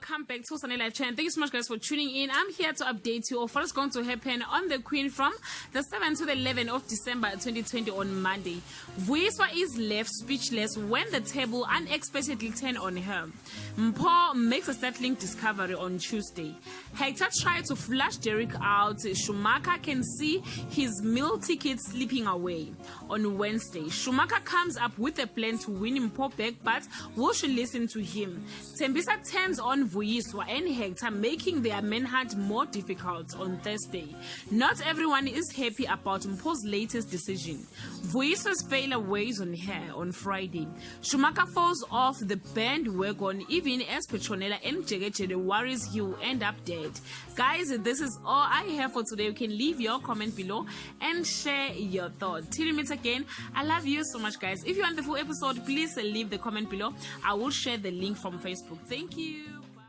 welcome back to Sunday Live Channel. Thank you so much, guys, for tuning in. I'm here to update you of what's going to happen on the Queen from the 7th to the 11th of December 2020 on Monday. Vuyiswa is left speechless when the table unexpectedly turned on her. Mpo makes a startling discovery on Tuesday. Hector tried to flush Derek out. Schumacher can see his meal ticket slipping away. On Wednesday, Schumacher comes up with a plan to win Mpo back, but will she listen to him? Tembisa turns on Vuyiswa and Hector, making their manhunt more difficult on Thursday. Not everyone is happy about Mpo's latest decision. Vuyiswa's failure weighs on her on Friday. Schumacher falls off the bandwagon even as Petronella and Jegejede worries he will end up dead. Guys, this is all I have for today. You can leave your comment below and share your thoughts. Till we meet again, I love you so much, guys. If you want the full episode, please leave the comment below. I will share the link from Facebook. Thank you. Bye.